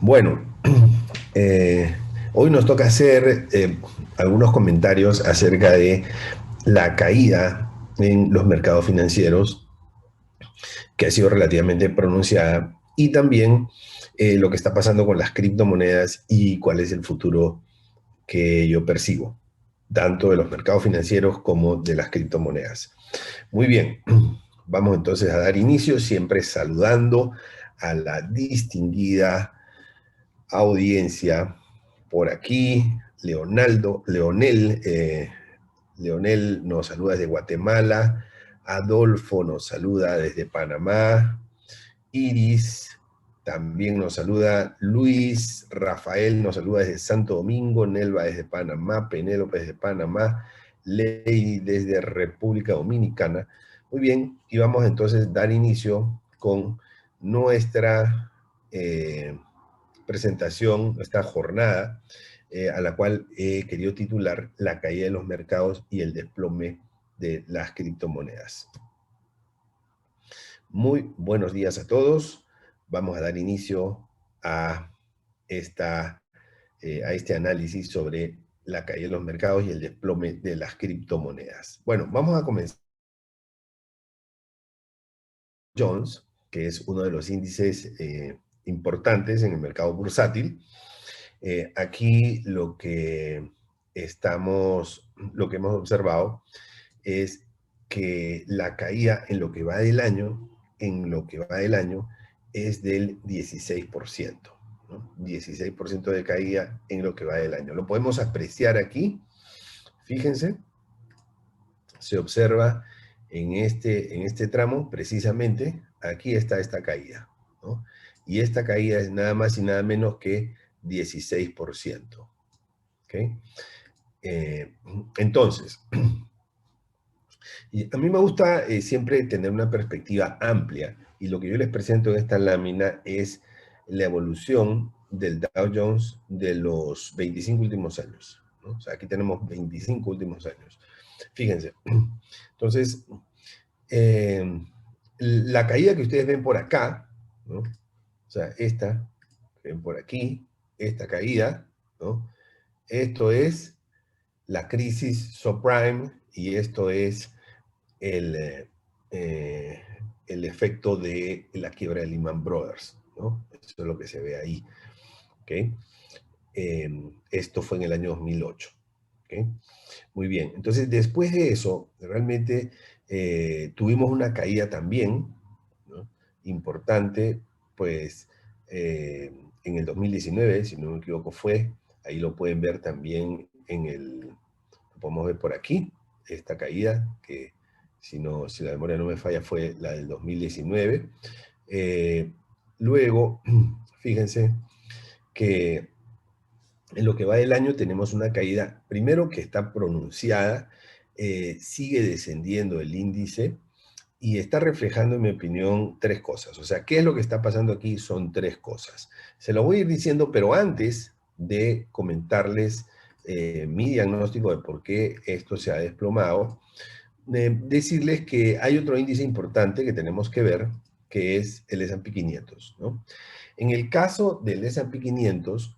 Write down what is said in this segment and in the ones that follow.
Bueno, eh, hoy nos toca hacer algunos comentarios acerca de la caída en los mercados financieros, que ha sido relativamente pronunciada, y también lo que está pasando con las criptomonedas y cuál es el futuro que yo percibo, tanto de los mercados financieros como de las criptomonedas. Muy bien, vamos entonces a dar inicio, siempre saludando a la distinguida audiencia por aquí. Leonel nos saluda desde Guatemala. Adolfo nos saluda desde Panamá. Iris también nos saluda. Luis Rafael nos saluda desde Santo Domingo. Nelva desde Panamá. Penélope desde Panamá. Ley desde República Dominicana. Muy bien, y vamos entonces a dar inicio con nuestra presentación, esta jornada, a la cual he querido titular La caída de los mercados y el desplome de las criptomonedas. Muy buenos días a todos. Vamos a dar inicio a, a este análisis sobre la caída de los mercados y el desplome de las criptomonedas. Bueno, vamos a comenzar. Jones, que es uno de los índices importantes en el mercado bursátil. Aquí lo que hemos observado es que la caída en lo que va del año, es del 16%, ¿no? 16% de caída en lo que va del año. Lo podemos apreciar aquí, fíjense, se observa en este tramo, precisamente, aquí está esta caída, ¿no? Y esta caída es nada más y nada menos que 16%. ¿Okay? Entonces, y a mí me gusta siempre tener una perspectiva amplia, y lo que yo les presento en esta lámina es la evolución del Dow Jones de los 25 últimos años, ¿no? O sea, aquí tenemos 25 últimos años. Fíjense. Entonces, eh, la caída que ustedes ven por acá, ¿no? O sea, esta, que ven por aquí, esta caída, ¿no? Esto es la crisis subprime, y esto es el, eh, eh, el efecto de la quiebra de Lehman Brothers, ¿no? Eso es lo que se ve ahí, ¿ok? Esto fue en el año 2008, ¿ok? Muy bien, entonces después de eso, realmente tuvimos una caída también, ¿no? Importante, pues en el 2019, si no me equivoco fue, ahí lo pueden ver también lo podemos ver por aquí, esta caída, que si la memoria no me falla fue la del 2019. Eh, Luego, fíjense que en lo que va del año tenemos una caída, primero que está pronunciada, sigue descendiendo el índice y está reflejando, en mi opinión, tres cosas. O sea, ¿qué es lo que está pasando aquí? Son tres cosas. Se lo voy a ir diciendo, pero antes de comentarles mi diagnóstico de por qué esto se ha desplomado, decirles que hay otro índice importante que tenemos que ver, que es el S&P 500, ¿no? En el caso del S&P 500,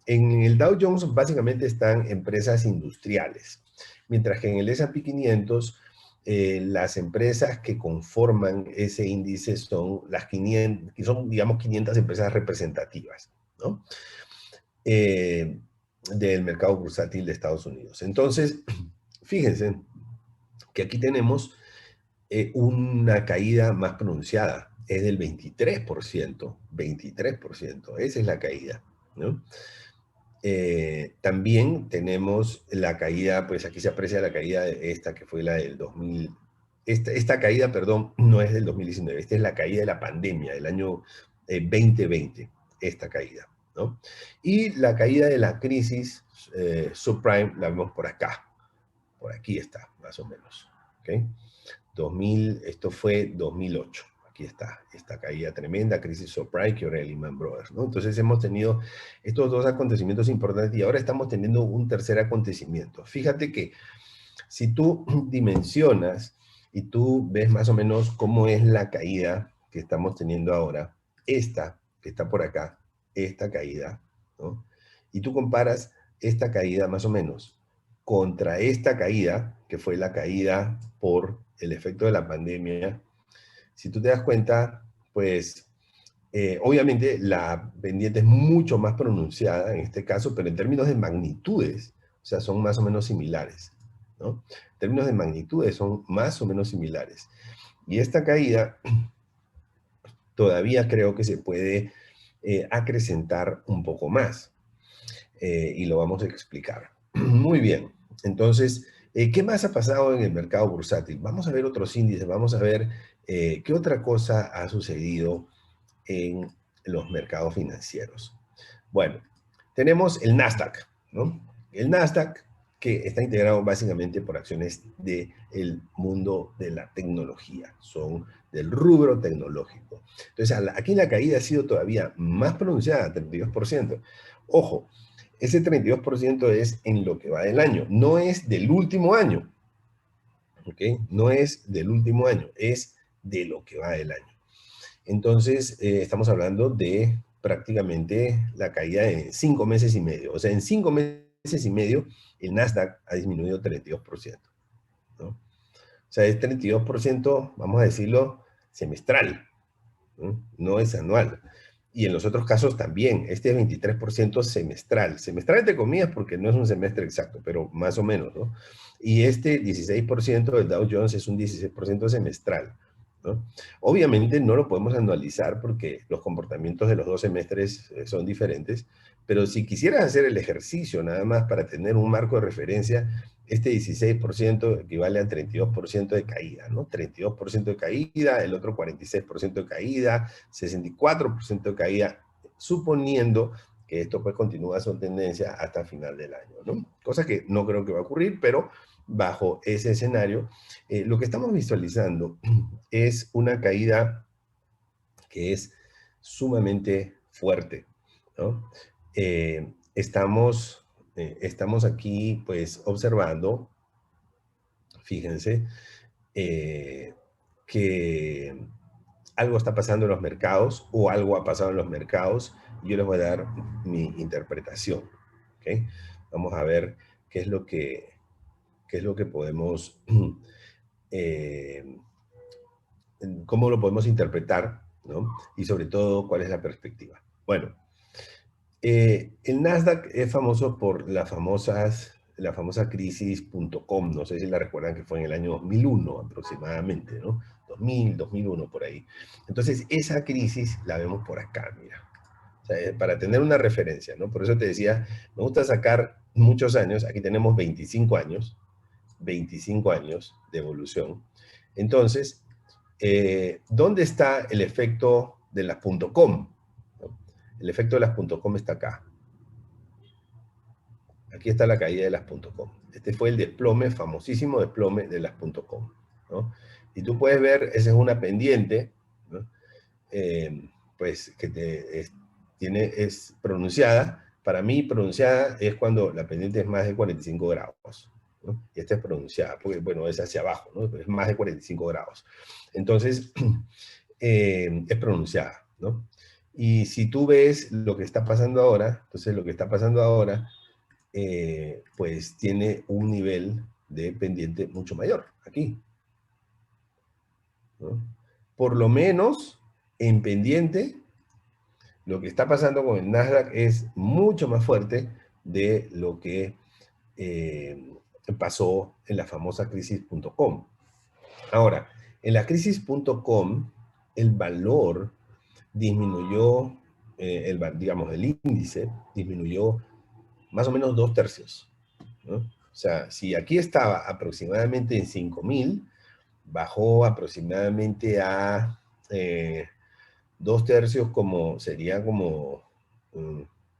en el Dow Jones básicamente están empresas industriales, mientras que en el S&P 500 las empresas que conforman ese índice son las 500, que son, digamos, 500 empresas representativas, ¿no? Del mercado bursátil de Estados Unidos. Entonces, fíjense que aquí tenemos una caída más pronunciada, es del 23%, 23%, esa es la caída, ¿no? También tenemos la caída, pues aquí se aprecia la caída de esta que fue la del 2000, esta caída, perdón, no es del 2019, esta es la caída de la pandemia, del año 2020, esta caída, ¿no? Y la caída de la crisis subprime la vemos por aquí está, más o menos, ¿ok? 2000, esto fue 2008. Aquí está, esta caída tremenda, crisis subprime, que ahora el Lehman Brothers, ¿no? Entonces hemos tenido estos dos acontecimientos importantes y ahora estamos teniendo un tercer acontecimiento. Fíjate que si tú dimensionas y tú ves más o menos cómo es la caída que estamos teniendo ahora, esta que está por acá, esta caída, ¿no? Y tú comparas esta caída más o menos contra esta caída, que fue la caída por el efecto de la pandemia, si tú te das cuenta, pues obviamente la pendiente es mucho más pronunciada en este caso, pero en términos de magnitudes, o sea, son más o menos similares, ¿no? En términos de magnitudes son más o menos similares. Y esta caída todavía creo que se puede acrecentar un poco más. Y lo vamos a explicar. Muy bien. Entonces, ¿qué más ha pasado en el mercado bursátil? Vamos a ver otros índices, vamos a ver qué otra cosa ha sucedido en los mercados financieros. Bueno, tenemos el Nasdaq, ¿no? El Nasdaq, que está integrado básicamente por acciones del mundo de la tecnología, son del rubro tecnológico. Entonces, aquí la caída ha sido todavía más pronunciada, 32%. Ojo, ese 32% es en lo que va del año, no es del último año, ¿ok? No es del último año, es de lo que va del año. Entonces, estamos hablando de prácticamente la caída en 5 meses y medio. O sea, en 5 meses y medio, el Nasdaq ha disminuido 32%, ¿no? O sea, es 32%, vamos a decirlo, semestral, ¿no? No es anual. Y en los otros casos también, este es 23% semestral. Semestral entre comillas porque no es un semestre exacto, pero más o menos, ¿no? Y este 16% del Dow Jones es un 16% semestral, ¿no? Obviamente no lo podemos anualizar porque los comportamientos de los dos semestres son diferentes, pero si quisieras hacer el ejercicio nada más para tener un marco de referencia, este 16% equivale a 32% de caída, ¿no? 32% de caída, el otro 46% de caída, 64% de caída, suponiendo que esto pues continúa su tendencia hasta final del año, ¿no? Cosa que no creo que va a ocurrir, pero bajo ese escenario, lo que estamos visualizando es una caída que es sumamente fuerte, ¿no? Estamos aquí pues observando, fíjense, que algo está pasando en los mercados o algo ha pasado en los mercados y yo les voy a dar mi interpretación, ¿ok? Vamos a ver qué es lo que podemos, eh, cómo lo podemos interpretar, ¿no? Y sobre todo, cuál es la perspectiva. Bueno, el Nasdaq es famoso por la famosa crisis.com, no sé si la recuerdan que fue en el año 2001 aproximadamente, ¿no? 2000, 2001 por ahí. Entonces, esa crisis la vemos por acá, mira. O sea, para tener una referencia, ¿no? Por eso te decía, me gusta sacar muchos años, aquí tenemos 25 años de evolución. Entonces, ¿dónde está el efecto de las .com? El efecto de las .com está acá. Aquí está la caída de las .com. Este fue el desplome, famosísimo desplome de las .com, ¿no? Y tú puedes ver, esa es una pendiente, ¿no? Pues que es pronunciada. Para mí, pronunciada es cuando la pendiente es más de 45 grados, ¿no? Y esta es pronunciada, porque, bueno, es hacia abajo, ¿no? Es más de 45 grados. Entonces, es pronunciada, ¿no? Y si tú ves lo que está pasando ahora, entonces lo que está pasando ahora, pues tiene un nivel de pendiente mucho mayor, aquí, ¿no? Por lo menos en pendiente, lo que está pasando con el Nasdaq es mucho más fuerte de lo que pasó en la famosa crisis.com. Ahora, en la crisis.com, el valor disminuyó, digamos, el índice disminuyó más o menos 2/3, ¿no? O sea, si aquí estaba aproximadamente en 5.000, bajó aproximadamente a 2/3, como sería como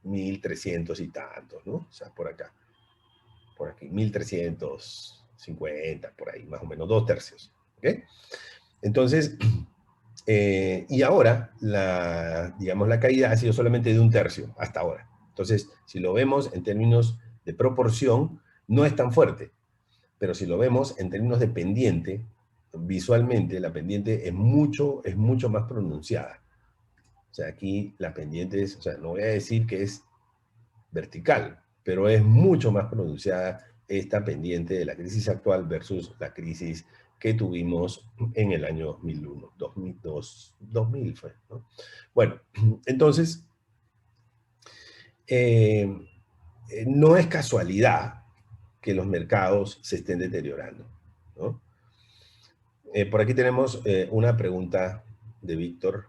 1.300 y tantos, ¿no? O sea, por acá, por aquí, 1.350, por ahí, más o menos, 2/3, ¿ok? Entonces, y ahora, digamos, la caída ha sido solamente de 1/3 hasta ahora. Entonces, si lo vemos en términos de proporción, no es tan fuerte. Pero si lo vemos en términos de pendiente, visualmente la pendiente es mucho más pronunciada. sea, aquí la pendiente es, o sea, no voy a decir que es vertical, pero es mucho más pronunciada esta pendiente de la crisis actual versus la crisis que tuvimos en el año 2001, 2002, 2000 fue, ¿no? Bueno, entonces, eh, no es casualidad que los mercados se estén deteriorando, ¿no? Por aquí tenemos una pregunta de Víctor,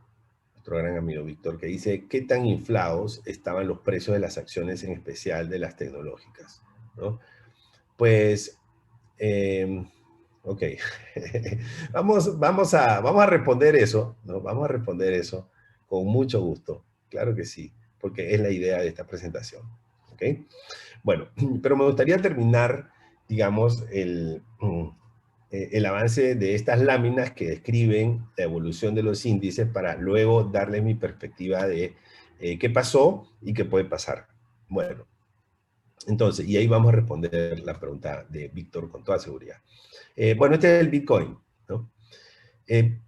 nuestro gran amigo Víctor, que dice, ¿qué tan inflados estaban los precios de las acciones, en especial de las tecnológicas? ¿No? Pues, ok, vamos a responder eso, ¿no? Vamos a responder eso con mucho gusto, claro que sí, porque es la idea de esta presentación, ¿ok? Bueno, pero me gustaría terminar, digamos, el avance de estas láminas que describen la evolución de los índices para luego darle mi perspectiva de qué pasó y qué puede pasar. Bueno, entonces, y ahí vamos a responder la pregunta de Víctor con toda seguridad. Bueno, este es el Bitcoin, ¿no? Eh,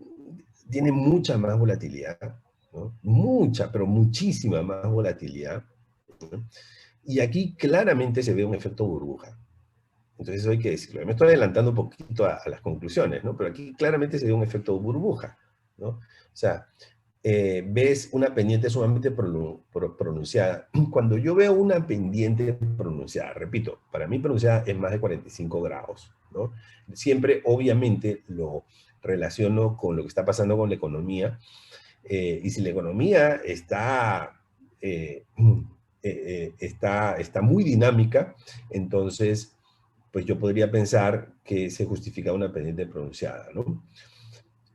Tiene mucha más volatilidad, ¿no? Mucha, pero muchísima más volatilidad, ¿no? Y aquí claramente se ve un efecto burbuja. Entonces eso hay que decirlo. Me estoy adelantando un poquito a las conclusiones, ¿no? Pero aquí claramente se ve un efecto burbuja, ¿no? O sea, ves una pendiente sumamente pronunciada. Cuando yo veo una pendiente pronunciada, repito, para mí pronunciada es más de 45 grados, ¿no? Siempre, obviamente, lo relaciono con lo que está pasando con la economía. Y si la economía está muy dinámica, entonces pues yo podría pensar que se justifica una pendiente pronunciada, ¿no?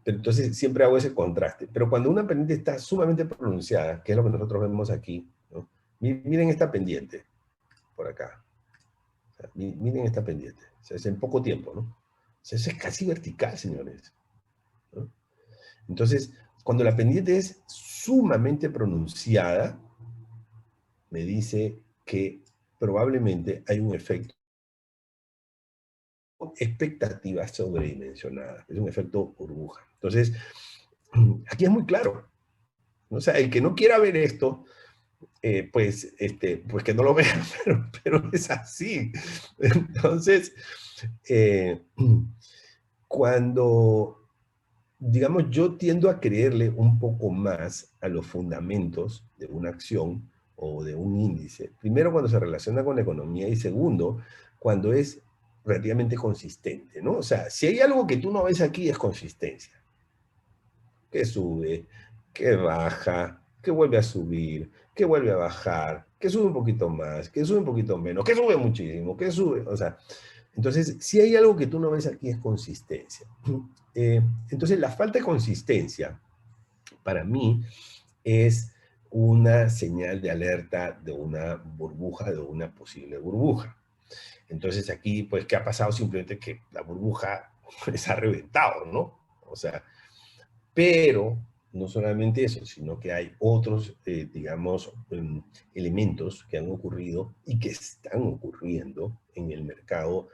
Pero entonces siempre hago ese contraste. Pero cuando una pendiente está sumamente pronunciada, que es lo que nosotros vemos aquí, ¿no? Miren esta pendiente, por acá. O sea, miren esta pendiente. O sea, es en poco tiempo, ¿no? O sea, eso es casi vertical, señores, ¿no? Entonces, cuando la pendiente es sumamente pronunciada, me dice que probablemente hay un efecto, expectativas sobredimensionadas, es un efecto burbuja. Entonces, aquí es muy claro. O sea, el que no quiera ver esto, pues que no lo vea, pero es así. Entonces, eh, cuando, digamos, yo tiendo a creerle un poco más a los fundamentos de una acción o de un índice. Primero, cuando se relaciona con la economía y segundo, cuando es relativamente consistente, ¿no? O sea, si hay algo que tú no ves aquí es consistencia. Que sube, que baja, que vuelve a subir, que vuelve a bajar, que sube un poquito más, que sube un poquito menos, que sube muchísimo, que sube, o sea, entonces, si hay algo que tú no ves aquí es consistencia. Entonces, la falta de consistencia, para mí, es una señal de alerta de una burbuja, de una posible burbuja. Entonces, aquí, pues, ¿qué ha pasado? Simplemente que la burbuja se ha reventado, ¿no? O sea, pero no solamente eso, sino que hay otros, digamos, elementos que han ocurrido y que están ocurriendo en el mercado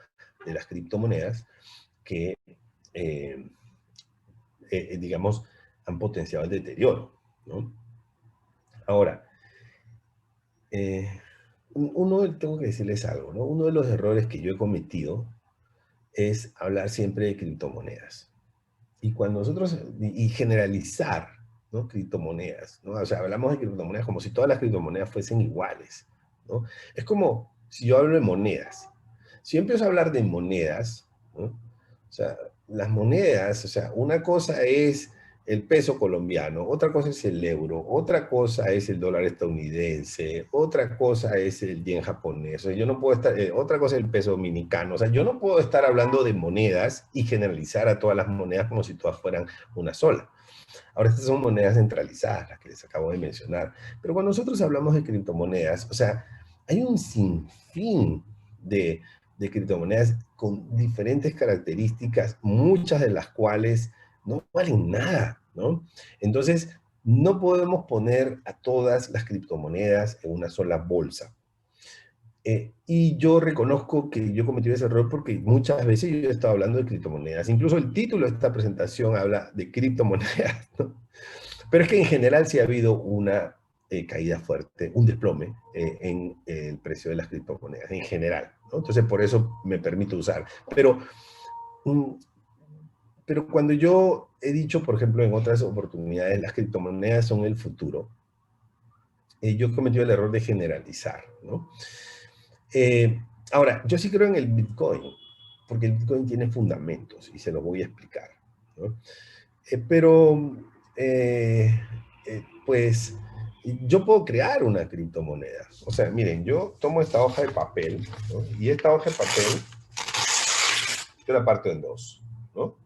de las criptomonedas que, eh, digamos, han potenciado el deterioro, ¿no? Ahora, tengo que decirles algo, ¿no? Uno de los errores que yo he cometido es hablar siempre de criptomonedas. Y cuando nosotros, y generalizar, ¿no? Criptomonedas, ¿no? O sea, hablamos de criptomonedas como si todas las criptomonedas fuesen iguales, ¿no? Es como si yo hablo de monedas. Si yo empiezo a hablar de monedas, ¿no? O sea, las monedas, o sea, una cosa es el peso colombiano, otra cosa es el euro, otra cosa es el dólar estadounidense, otra cosa es el yen japonés, o sea, yo no puedo estar, otra cosa es el peso dominicano, o sea, yo no puedo estar hablando de monedas y generalizar a todas las monedas como si todas fueran una sola. Ahora, estas son monedas centralizadas, las que les acabo de mencionar, pero cuando nosotros hablamos de criptomonedas, o sea, hay un sinfín de criptomonedas con diferentes características, muchas de las cuales no valen nada, ¿no? Entonces, no podemos poner a todas las criptomonedas en una sola bolsa. Y yo reconozco que yo cometí ese error porque muchas veces yo he estado hablando de criptomonedas. Incluso el título de esta presentación habla de criptomonedas, ¿no? Pero es que en general sí ha habido una caída fuerte, un desplome en el precio de las criptomonedas, en general, ¿no? Entonces, por eso me permito usar. Mm, pero cuando yo he dicho, por ejemplo, en otras oportunidades, las criptomonedas son el futuro, yo he cometido el error de generalizar, ¿no? Eh, Ahora, yo sí creo en el Bitcoin, porque el Bitcoin tiene fundamentos y se los voy a explicar, ¿no? Pero, pues, yo puedo crear una criptomoneda. O sea, miren, yo tomo esta hoja de papel, ¿no? Y esta hoja de papel yo la parto en dos, ¿no?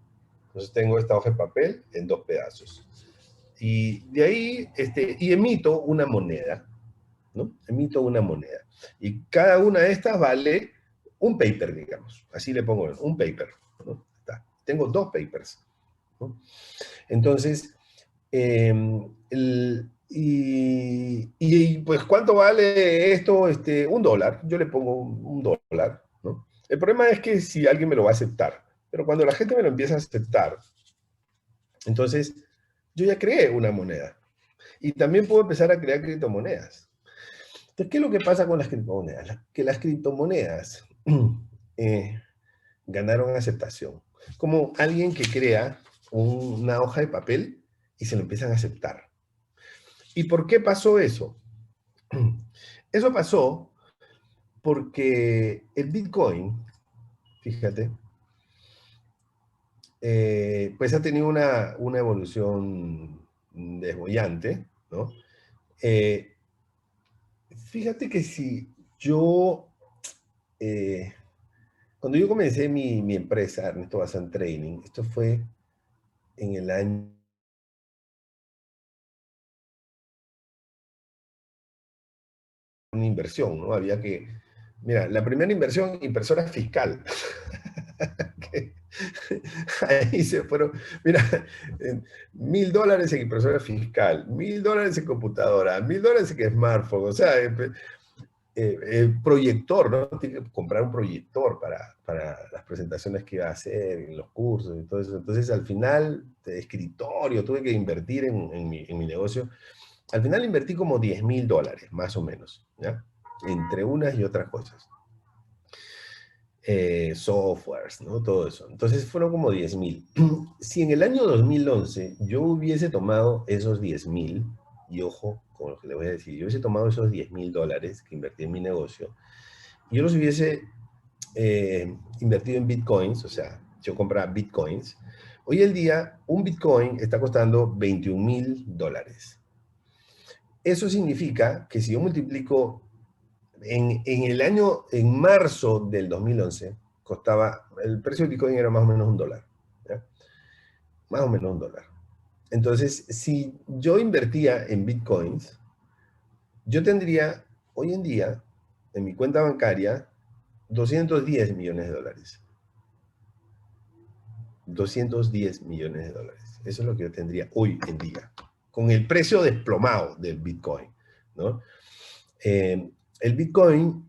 Entonces tengo esta hoja de papel en dos pedazos. Y de ahí, y emito una moneda, ¿no? Emito una moneda. Y cada una de estas vale un paper, digamos. Así le pongo, un paper, ¿no? Está. Tengo dos papers, ¿no? Entonces, pues, ¿cuánto vale esto? $1. Yo le pongo un dólar, ¿no? El problema es que si alguien me lo va a aceptar, pero cuando la gente me lo empieza a aceptar, entonces yo ya creé una moneda. Y también puedo empezar a crear criptomonedas. Entonces, ¿qué es lo que pasa con las criptomonedas? Que las criptomonedas eh, ganaron aceptación. Como alguien que crea una hoja de papel y se lo empiezan a aceptar. ¿Y por qué pasó eso? Eso pasó porque el Bitcoin, fíjate, pues ha tenido una evolución desbollante, ¿no? Eh, Fíjate que si yo, eh, cuando yo comencé mi empresa, Ernesto Bazán Training, esto fue en el año una inversión, ¿no? Había que, mira, la primera inversión, impresora fiscal. que, ahí se fueron, mira, $1.000 en impresora fiscal, $1.000 en computadora, $1.000 en smartphone, o sea, proyector, ¿no? Tiene que comprar un proyector para las presentaciones que iba a hacer, en los cursos y todo eso. Entonces, al final, de escritorio, tuve que invertir en mi negocio. Al final invertí como $10.000, más o menos, ¿ya? Entre unas y otras cosas. Softwares, ¿no? Todo eso. Entonces fueron como 10.000. Si en el año 2011 yo hubiese tomado esos 10.000, y ojo con lo que le voy a decir, yo hubiese tomado esos $10.000 que invertí en mi negocio, yo los hubiese invertido en bitcoins, o sea, yo compraba bitcoins. Hoy en día, un bitcoin está costando $21.000. Eso significa que si yo multiplico en el año, en marzo del 2011, costaba, el precio del Bitcoin era más o menos $1, ¿ya? Más o menos $1. Entonces, si yo invertía en Bitcoins, yo tendría hoy en día, en mi cuenta bancaria, $210 millones. $210 millones. Eso es lo que yo tendría hoy en día, con el precio desplomado del Bitcoin, ¿no? El Bitcoin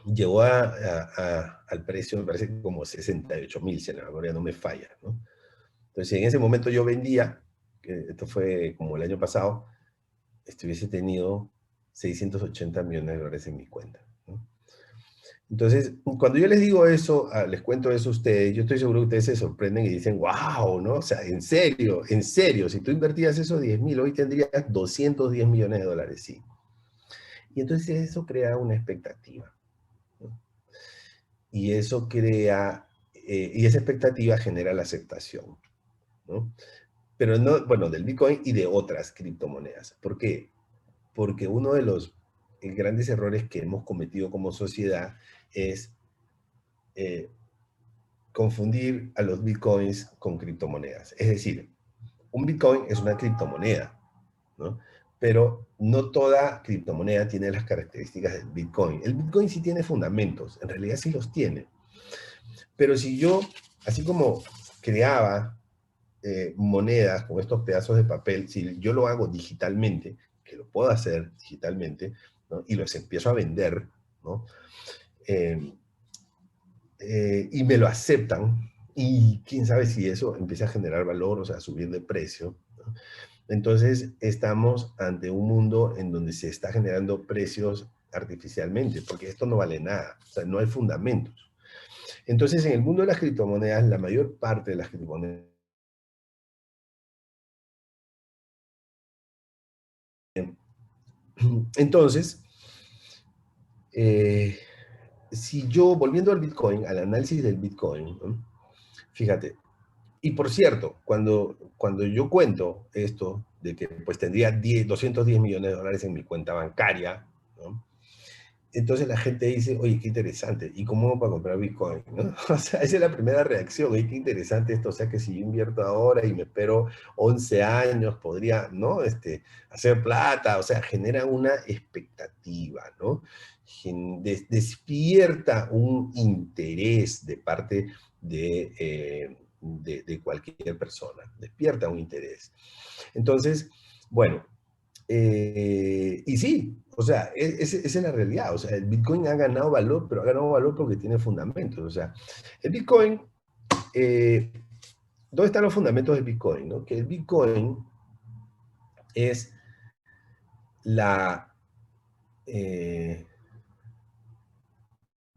llegó al precio, me parece que como 68.000, si la memoria no me falla, ¿no? Entonces, en ese momento yo vendía, que esto fue como el año pasado, hubiese tenido $680 millones en mi cuenta, ¿no? Entonces, cuando yo les digo eso, les cuento eso a ustedes, yo estoy seguro que ustedes se sorprenden y dicen, wow, ¿no? O sea, en serio, si tú invertías esos 10.000, hoy tendrías $210 millones, sí. Y entonces eso crea una expectativa, ¿no? Y eso crea, y esa expectativa genera la aceptación, ¿no? Pero no, bueno, del Bitcoin y de otras criptomonedas. ¿Por qué? Porque uno de los grandes errores que hemos cometido como sociedad es eh, confundir a los Bitcoins con criptomonedas. Es decir, un Bitcoin es una criptomoneda, ¿no? Pero no toda criptomoneda tiene las características del Bitcoin. El Bitcoin sí tiene fundamentos, en realidad sí los tiene. Pero si yo, así como creaba monedas con estos pedazos de papel, si yo lo hago digitalmente, que lo puedo hacer digitalmente, ¿no? Y los empiezo a vender, ¿no? Eh, y me lo aceptan, y quién sabe si eso empieza a generar valor, o sea, a subir de precio, ¿no? Entonces, estamos ante un mundo en donde se está generando precios artificialmente, porque esto no vale nada, o sea, no hay fundamentos. Entonces, en el mundo de las criptomonedas, la mayor parte de las criptomonedas. Entonces, eh, si yo, volviendo al Bitcoin, al análisis del Bitcoin, ¿no? Fíjate, y por cierto, cuando yo cuento esto de que pues tendría 210 millones de dólares en mi cuenta bancaria, ¿no? Entonces la gente dice, oye, qué interesante, ¿y cómo hago para comprar Bitcoin? ¿No? O sea, esa es la primera reacción, oye, qué interesante esto, o sea que si yo invierto ahora y me espero 11 años, podría, ¿no? Hacer plata, o sea, genera una expectativa, ¿no? Despierta un interés de parte de cualquier persona, despierta un interés. Entonces, bueno, y sí, o sea, esa es la realidad. O sea, el Bitcoin ha ganado valor, pero ha ganado valor porque tiene fundamentos. O sea, el Bitcoin, eh, ¿dónde están los fundamentos del Bitcoin? ¿No? Que el Bitcoin es la, eh,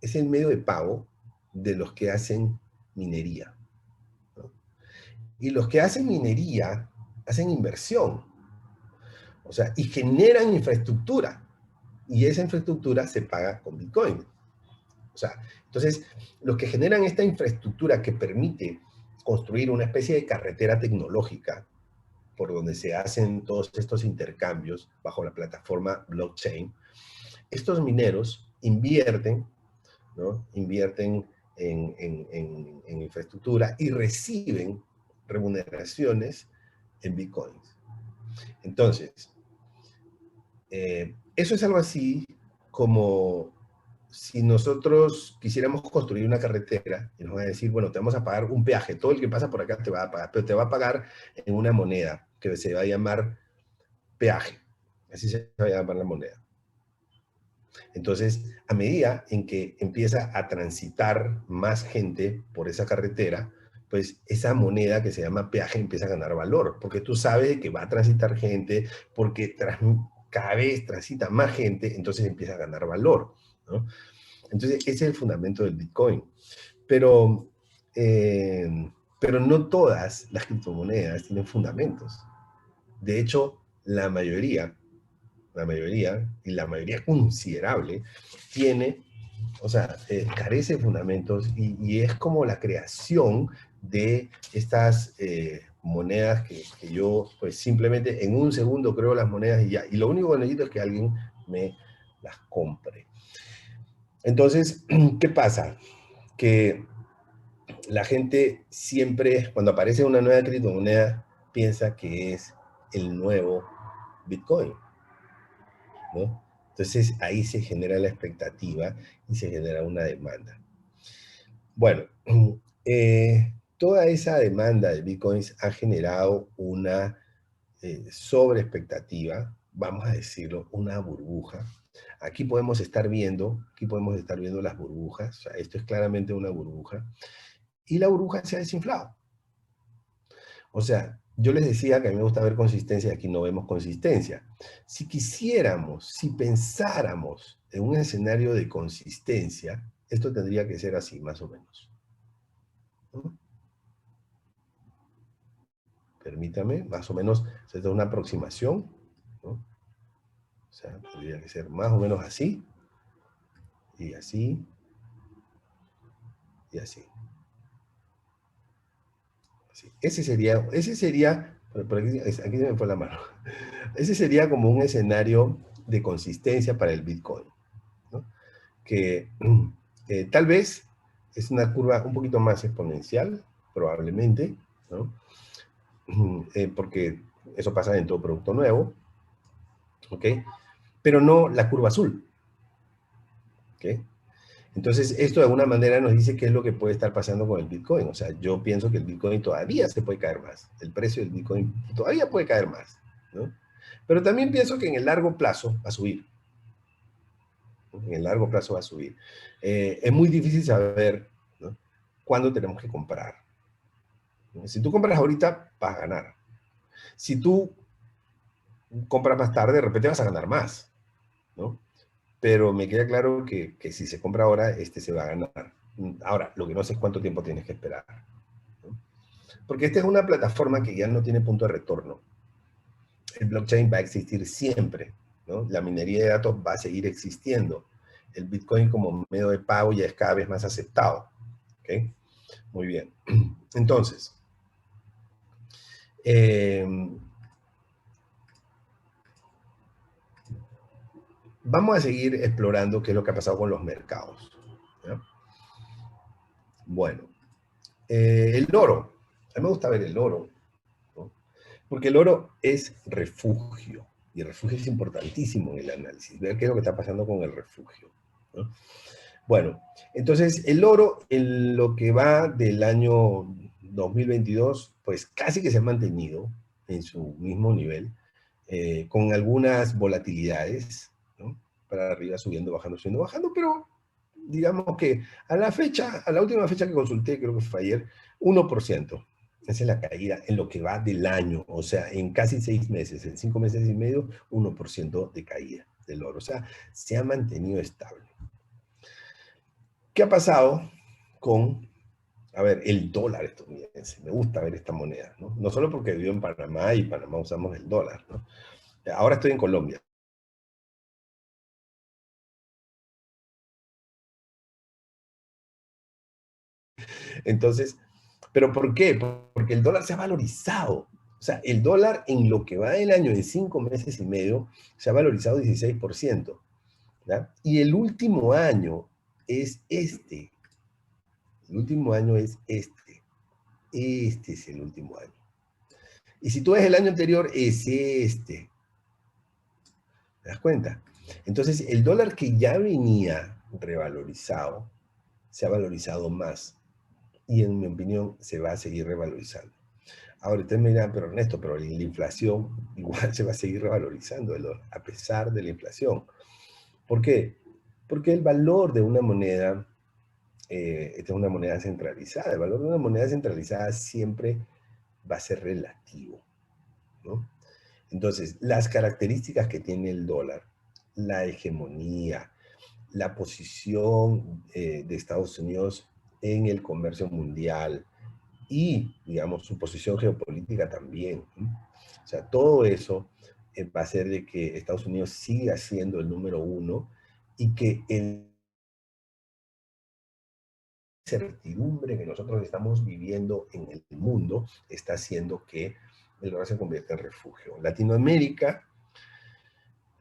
es el medio de pago de los que hacen minería, ¿no? Y los que hacen minería hacen inversión, o sea, y generan infraestructura. Y esa infraestructura se paga con Bitcoin. O sea, entonces, los que generan esta infraestructura que permite construir una especie de carretera tecnológica por donde se hacen todos estos intercambios bajo la plataforma blockchain, estos mineros invierten, ¿no? Invierten en infraestructura y reciben remuneraciones en bitcoins. Entonces, eso es algo así como si nosotros quisiéramos construir una carretera y nos van a decir, bueno, te vamos a pagar un peaje, todo el que pasa por acá te va a pagar, pero te va a pagar en una moneda que se va a llamar peaje, así se va a llamar la moneda. Entonces, a medida en que empieza a transitar más gente por esa carretera, pues esa moneda que se llama peaje empieza a ganar valor, porque tú sabes que va a transitar gente, porque cada vez transita más gente, entonces empieza a ganar valor, ¿no? Entonces, ese es el fundamento del Bitcoin. Pero, eh, pero no todas las criptomonedas tienen fundamentos. De hecho, y la mayoría considerable, tiene, o sea, carece de fundamentos y es como la creación de estas monedas que yo, pues simplemente en un segundo creo las monedas y ya. Y lo único que necesito es que alguien me las compre. Entonces, ¿qué pasa? Que la gente siempre, cuando aparece una nueva criptomoneda, piensa que es el nuevo Bitcoin, ¿no? Entonces ahí se genera la expectativa y se genera una demanda. Bueno, toda esa demanda de Bitcoins ha generado una sobreexpectativa, vamos a decirlo, una burbuja. Aquí podemos estar viendo las burbujas, o sea, esto es claramente una burbuja, y la burbuja se ha desinflado. O sea, yo les decía que a mí me gusta ver consistencia y aquí no vemos consistencia. Si quisiéramos, si pensáramos en un escenario de consistencia, esto tendría que ser así, más o menos, ¿no? Permítame, más o menos, esta es una aproximación, ¿no? O sea, tendría que ser más o menos así, y así, y así. Así. Por aquí se me fue la mano. Ese sería como un escenario de consistencia para el Bitcoin, ¿no? Que tal vez es una curva un poquito más exponencial, probablemente, ¿no? Porque eso pasa en todo producto nuevo, ¿ok? Pero no la curva azul, ¿ok? Entonces, esto de alguna manera nos dice qué es lo que puede estar pasando con el Bitcoin. O sea, yo pienso que el Bitcoin todavía se puede caer más. El precio del Bitcoin todavía puede caer más, ¿no? Pero también pienso que en el largo plazo va a subir. En el largo plazo va a subir. Es muy difícil saber, ¿no?, cuándo tenemos que comprar. Si tú compras ahorita, vas a ganar. Si tú compras más tarde, de repente vas a ganar más, ¿no? Pero me queda claro que si se compra ahora, se va a ganar. Ahora, lo que no sé es cuánto tiempo tienes que esperar, ¿no? Porque esta es una plataforma que ya no tiene punto de retorno. El blockchain va a existir siempre, ¿no? La minería de datos va a seguir existiendo. El Bitcoin como medio de pago ya es cada vez más aceptado, ¿ok? Muy bien. Entonces, eh, vamos a seguir explorando qué es lo que ha pasado con los mercados, ¿ya? Bueno, el oro. A mí me gusta ver el oro, ¿no? Porque el oro es refugio, y el refugio es importantísimo en el análisis, ver qué es lo que está pasando con el refugio, ¿no? Bueno, entonces el oro en lo que va del año 2022, pues casi que se ha mantenido en su mismo nivel, con algunas volatilidades, ¿no? Para arriba, subiendo, bajando, pero digamos que a la fecha, a la última fecha que consulté, creo que fue ayer, 1%. Esa es la caída en lo que va del año, o sea, en casi 6 meses, en 5 meses y medio, 1% de caída del oro. O sea, se ha mantenido estable. ¿Qué ha pasado con, a ver, el dólar estadounidense? Me gusta ver esta moneda, ¿no? No solo porque vivo en Panamá y en Panamá usamos el dólar, ¿no? Ahora estoy en Colombia. Entonces, ¿pero por qué? Porque el dólar se ha valorizado. O sea, el dólar en lo que va del año de 5 meses y medio se ha valorizado 16%. ¿Ya? Y el último año es este. El último año es este. Este es el último año. Y si tú ves el año anterior, es este. ¿Te das cuenta? Entonces, el dólar que ya venía revalorizado, se ha valorizado más. Y en mi opinión, se va a seguir revalorizando. Ahora ustedes me dirán, pero Ernesto, pero la inflación igual se va a seguir revalorizando el dólar, a pesar de la inflación. ¿Por qué? Porque el valor de una moneda, esta es una moneda centralizada, el valor de una moneda centralizada siempre va a ser relativo, ¿no? Entonces, las características que tiene el dólar, la hegemonía, la posición de Estados Unidos en el comercio mundial y, digamos, su posición geopolítica también, ¿no? O sea, todo eso va a hacer de que Estados Unidos siga siendo el número uno y que el incertidumbre que nosotros estamos viviendo en el mundo está haciendo que el dólar se convierta en refugio. Latinoamérica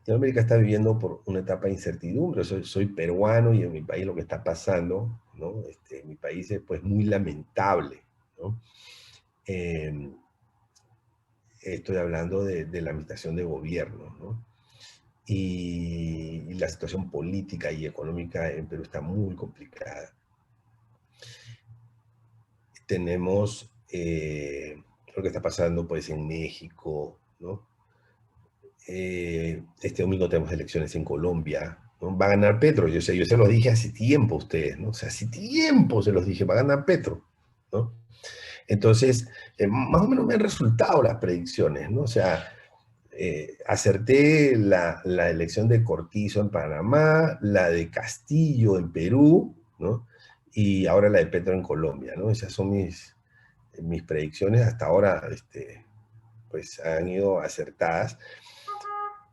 está viviendo por una etapa de incertidumbre. Soy peruano y en mi país lo que está pasando, ¿no? En mi país es pues muy lamentable, ¿no? Eh, Estoy hablando de la administración de gobierno, ¿no? Y la situación política y económica en Perú está muy complicada. Tenemos lo que está pasando pues en México, ¿no? Este domingo tenemos elecciones en Colombia, ¿no? Va a ganar Petro, yo se los dije hace tiempo a ustedes, ¿no? O sea, hace tiempo se los dije, va a ganar Petro, ¿no? Entonces, más o menos me han resultado las predicciones, ¿no? O sea, acerté la elección de Cortizo en Panamá, la de Castillo en Perú, ¿no? Y ahora la de Petro en Colombia, ¿no? Esas son mis predicciones hasta ahora, pues han ido acertadas,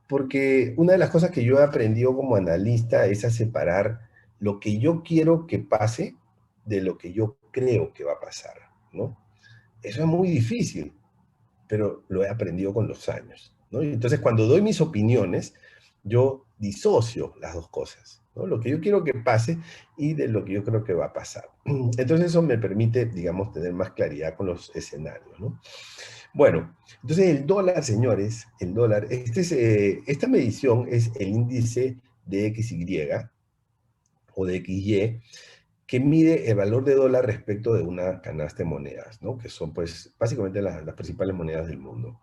porque una de las cosas que yo he aprendido como analista es a separar lo que yo quiero que pase de lo que yo creo que va a pasar, ¿no? Eso es muy difícil, pero lo he aprendido con los años, ¿no? Y entonces, cuando doy mis opiniones, yo disocio las dos cosas, ¿no? Lo que yo quiero que pase y de lo que yo creo que va a pasar. Entonces, eso me permite, digamos, tener más claridad con los escenarios, ¿no? Bueno, entonces el dólar, señores, el dólar, esta medición es el índice de XY o de XY, que mide el valor de dólar respecto de una canasta de monedas, ¿no? Que son, pues, básicamente las principales monedas del mundo.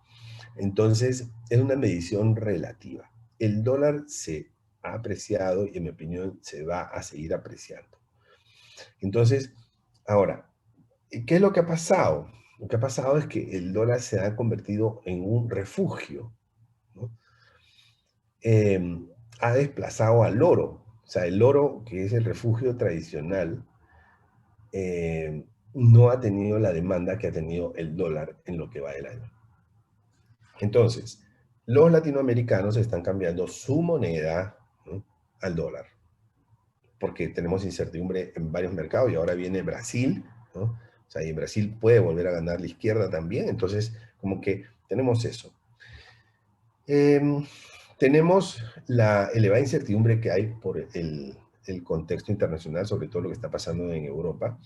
Entonces, es una medición relativa. El dólar se ha apreciado y, en mi opinión, se va a seguir apreciando. Entonces, ahora, ¿qué es lo que ha pasado? Lo que ha pasado es que el dólar se ha convertido en un refugio, ¿no? ha desplazado al oro. O sea, el oro, que es el refugio tradicional, no ha tenido la demanda que ha tenido el dólar en lo que va del año. Entonces, los latinoamericanos están cambiando su moneda, ¿no?, al dólar, porque tenemos incertidumbre en varios mercados y ahora viene Brasil, ¿no? O sea, y en Brasil puede volver a ganar la izquierda también, entonces como que tenemos eso. Tenemos la elevada incertidumbre que hay por el contexto internacional, sobre todo lo que está pasando en Europa,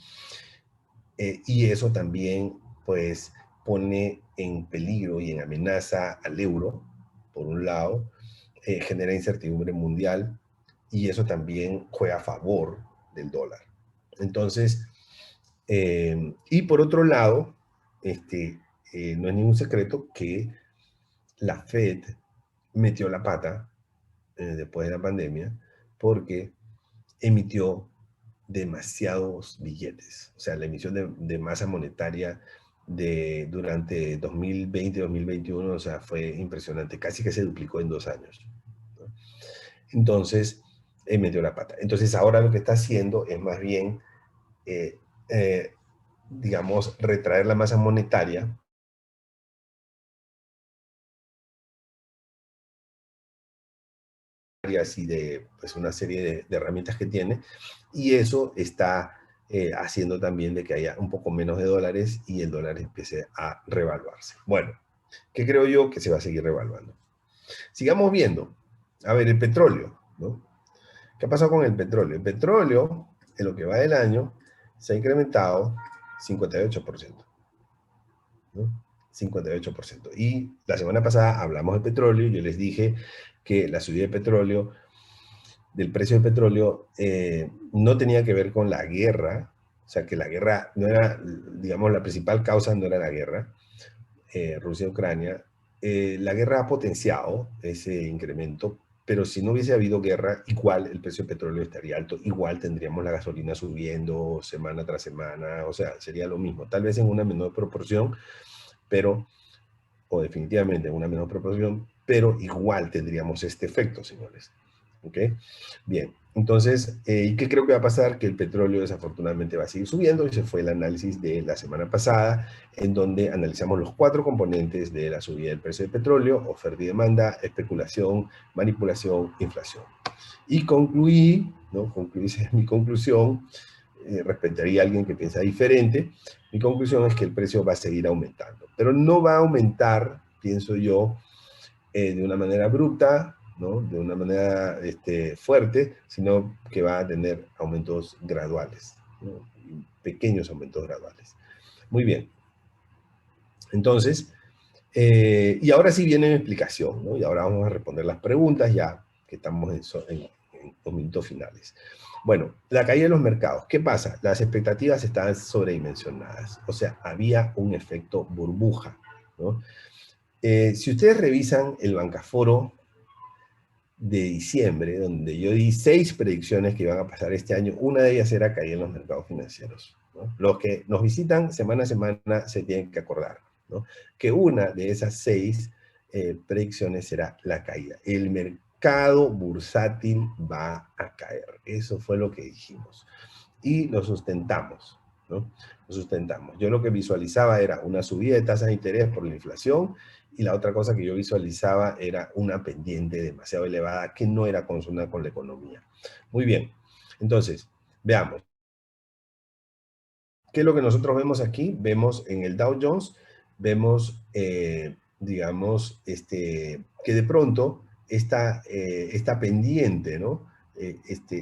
y eso también, pues, pone en peligro y en amenaza al euro, por un lado, genera incertidumbre mundial, y eso también juega a favor del dólar. Entonces, y por otro lado, no es ningún secreto que la Fed metió la pata después de la pandemia porque emitió demasiados billetes. O sea, la emisión de masa monetaria durante 2020-2021, o sea, fue impresionante. Casi que se duplicó en 2 años, ¿no? Entonces, metió la pata. Entonces, ahora lo que está haciendo es más bien, eh, eh, digamos, retraer la masa monetaria y de, pues, una serie de herramientas que tiene, y eso está haciendo también de que haya un poco menos de dólares y el dólar empiece a revaluarse. Bueno, ¿qué creo yo? Que se va a seguir revaluando. Sigamos viendo. A ver, el petróleo, ¿no? ¿Qué ha pasado con el petróleo? El petróleo, en lo que va del año, se ha incrementado 58%, ¿no? 58%. Y la semana pasada hablamos de petróleo y yo les dije que la subida de petróleo, del precio del petróleo, no tenía que ver con la guerra, o sea, que la guerra no era, digamos, la principal causa no era la guerra, Rusia-Ucrania. La guerra ha potenciado ese incremento, pero si no hubiese habido guerra, igual el precio del petróleo estaría alto, igual tendríamos la gasolina subiendo semana tras semana, o sea, sería lo mismo, tal vez en una menor proporción, pero, o definitivamente en una menor proporción, pero igual tendríamos este efecto, señores. ¿Ok? Bien, entonces, ¿y qué creo que va a pasar? Que el petróleo desafortunadamente va a seguir subiendo. Ese fue el análisis de la semana pasada, en donde analizamos los 4 componentes de la subida del precio del petróleo: oferta y demanda, especulación, manipulación, inflación. Y concluí, ¿no? Concluí mi conclusión, respetaría a alguien que piensa diferente. Mi conclusión es que el precio va a seguir aumentando, pero no va a aumentar, pienso yo, de una manera bruta, ¿no?, de una manera fuerte, sino que va a tener aumentos graduales, ¿no?, pequeños aumentos graduales. Muy bien. Entonces, y ahora sí viene mi explicación, ¿no? Y ahora vamos a responder las preguntas ya que estamos en los minutos finales. Bueno, la caída de los mercados. ¿Qué pasa? Las expectativas estaban sobredimensionadas. O sea, había un efecto burbuja, ¿no? Si ustedes revisan el Bancaforo de diciembre, donde yo di 6 predicciones que iban a pasar este año, una de ellas era caída en los mercados financieros, ¿no? Los que nos visitan semana a semana se tienen que acordar, ¿no?, que una de esas 6 predicciones será la caída. El mercado bursátil va a caer. Eso fue lo que dijimos. Y lo sustentamos, ¿no? Lo sustentamos. Yo lo que visualizaba era una subida de tasas de interés por la inflación, y la otra cosa que yo visualizaba era una pendiente demasiado elevada que no era consona con la economía. Muy bien. Entonces, veamos. ¿Qué es lo que nosotros vemos aquí? Vemos en el Dow Jones, vemos, digamos, que de pronto esta pendiente, ¿no?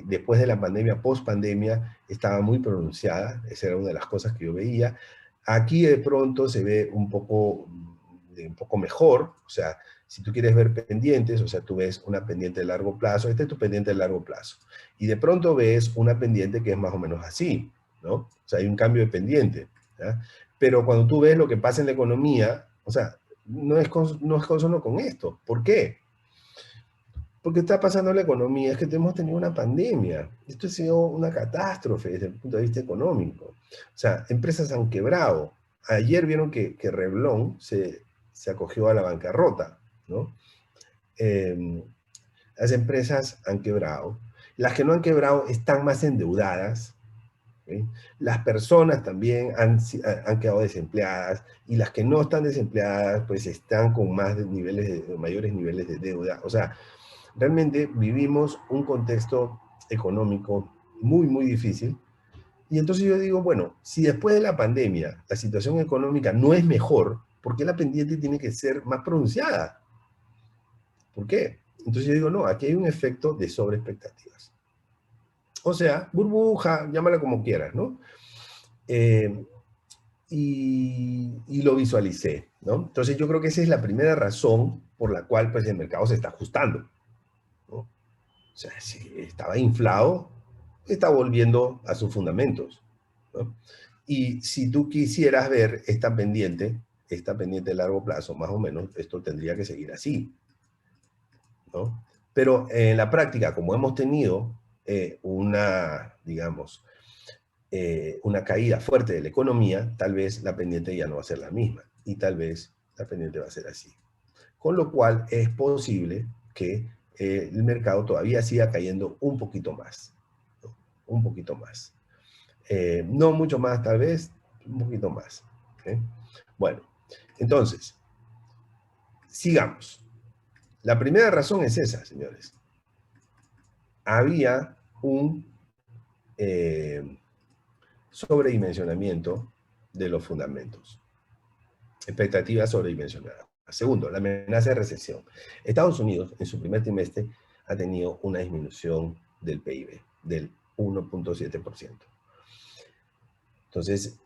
Después de la pandemia, post pandemia, estaba muy pronunciada. Esa era una de las cosas que yo veía. Aquí de pronto se ve un poco mejor. O sea, si tú quieres ver pendientes, o sea, tú ves una pendiente de largo plazo, esta es tu pendiente de largo plazo, y de pronto ves una pendiente que es más o menos así, ¿no? O sea, hay un cambio de pendiente, ¿ya? Pero cuando tú ves lo que pasa en la economía, o sea, no es consono con esto. ¿Por qué? Porque está pasando en la economía, es que hemos tenido una pandemia. Esto ha sido una catástrofe desde el punto de vista económico. O sea, empresas han quebrado. Ayer vieron que Revlon se acogió a la bancarrota, ¿no? Las empresas han quebrado. Las que no han quebrado están más endeudadas. ¿Okay? Las personas también han quedado desempleadas y las que no están desempleadas pues están con mayores niveles de deuda. O sea, realmente vivimos un contexto económico muy, muy difícil. Y entonces yo digo, bueno, si después de la pandemia la situación económica no es mejor, ¿por qué la pendiente tiene que ser más pronunciada? ¿Por qué? Entonces yo digo, no, aquí hay un efecto de sobreexpectativas. O sea, burbuja, llámala como quieras, ¿no? Eh, y lo visualicé, ¿no? Entonces yo creo que esa es la primera razón por la cual pues, el mercado se está ajustando, ¿no? O sea, si estaba inflado, está volviendo a sus fundamentos, ¿no? Y si tú quisieras ver esta pendiente de largo plazo, más o menos, esto tendría que seguir así, ¿no? Pero en la práctica, como hemos tenido digamos, una caída fuerte de la economía, tal vez la pendiente ya no va a ser la misma y tal vez la pendiente va a ser así. Con lo cual es posible que el mercado todavía siga cayendo un poquito más, ¿no? Un poquito más. No mucho más tal vez, un poquito más. ¿Okay? Bueno, entonces, sigamos. La primera razón es esa, señores. Había un sobredimensionamiento de los fundamentos. Expectativas sobredimensionadas. Segundo, la amenaza de recesión. Estados Unidos en su primer trimestre ha tenido una disminución del PIB del 1.7%. Entonces,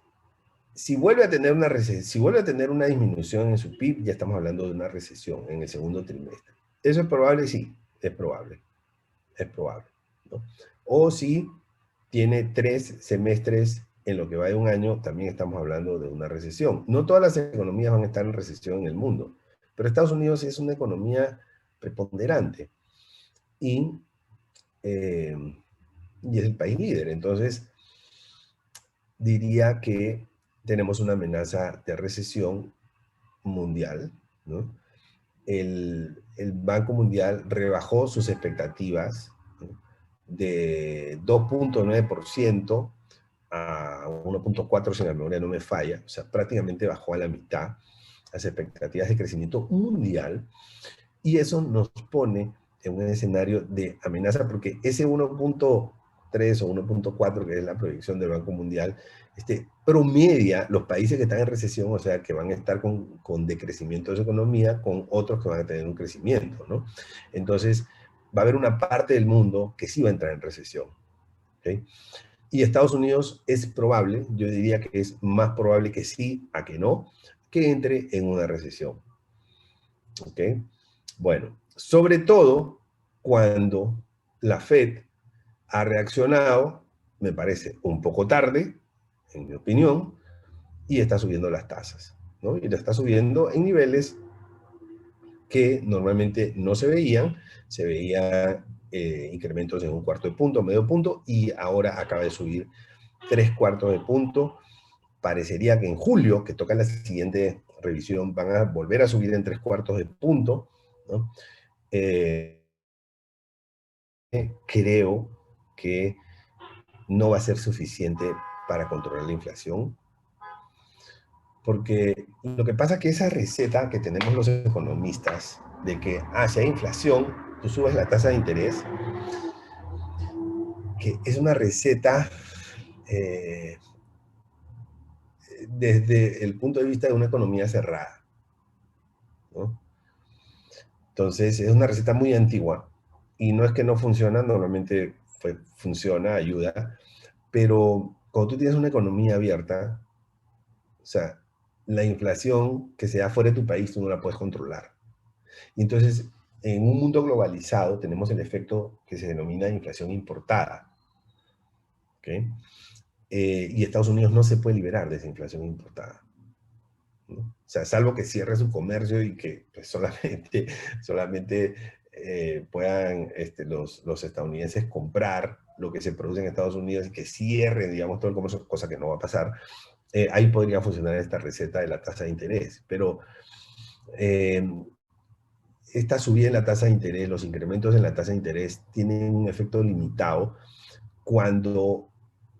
si vuelve a tener una disminución en su PIB, ya estamos hablando de una recesión en el segundo trimestre. ¿Eso es probable? Sí, es probable. Es probable, ¿no? O si tiene 3 semestres en lo que va de un año, también estamos hablando de una recesión. No todas las economías van a estar en recesión en el mundo, pero Estados Unidos es una economía preponderante y, eh, y es el país líder. Entonces, diría que tenemos una amenaza de recesión mundial, ¿no? El Banco Mundial rebajó sus expectativas, ¿no? De 2.9% a 1.4%, si la memoria no me falla, o sea, prácticamente bajó a la mitad las expectativas de crecimiento mundial, y eso nos pone en un escenario de amenaza, porque ese 1.3 o 1.4, que es la proyección del Banco Mundial, promedia los países que están en recesión, o sea, que van a estar con decrecimiento de su economía, con otros que van a tener un crecimiento, ¿no? Entonces, va a haber una parte del mundo que sí va a entrar en recesión, ¿okay? Y Estados Unidos es probable, yo diría que es más probable que sí a que no, que entre en una recesión, ¿ok? Bueno, sobre todo cuando la Fed ha reaccionado, me parece un poco tarde, en mi opinión, y está subiendo las tasas, ¿no? Y la está subiendo en niveles que normalmente no se veían incrementos en 1/4 de punto, medio punto, y ahora acaba de subir 3/4 de punto. Parecería que en julio, que toca la siguiente revisión, van a volver a subir en 3/4 de punto, ¿no? Creo que no va a ser suficiente para controlar la inflación, porque lo que pasa es que esa receta que tenemos los economistas de que si hay inflación, tú subes la tasa de interés, que es una receta eh, desde el punto de vista de una economía cerrada, ¿no? Entonces, es una receta muy antigua y no es que no funciona, normalmente funciona, ayuda, pero cuando tú tienes una economía abierta, o sea, la inflación que se da fuera de tu país tú no la puedes controlar. Y entonces, en un mundo globalizado tenemos el efecto que se denomina inflación importada, ¿ok? Y Estados Unidos no se puede liberar de esa inflación importada, ¿no? O sea, salvo que cierre su comercio y que pues, solamente puedan los estadounidenses comprar lo que se produce en Estados Unidos y que cierren, digamos, todo el comercio, cosa que no va a pasar. Ahí podría funcionar esta receta de la tasa de interés. Pero esta subida en la tasa de interés, los incrementos en la tasa de interés tienen un efecto limitado cuando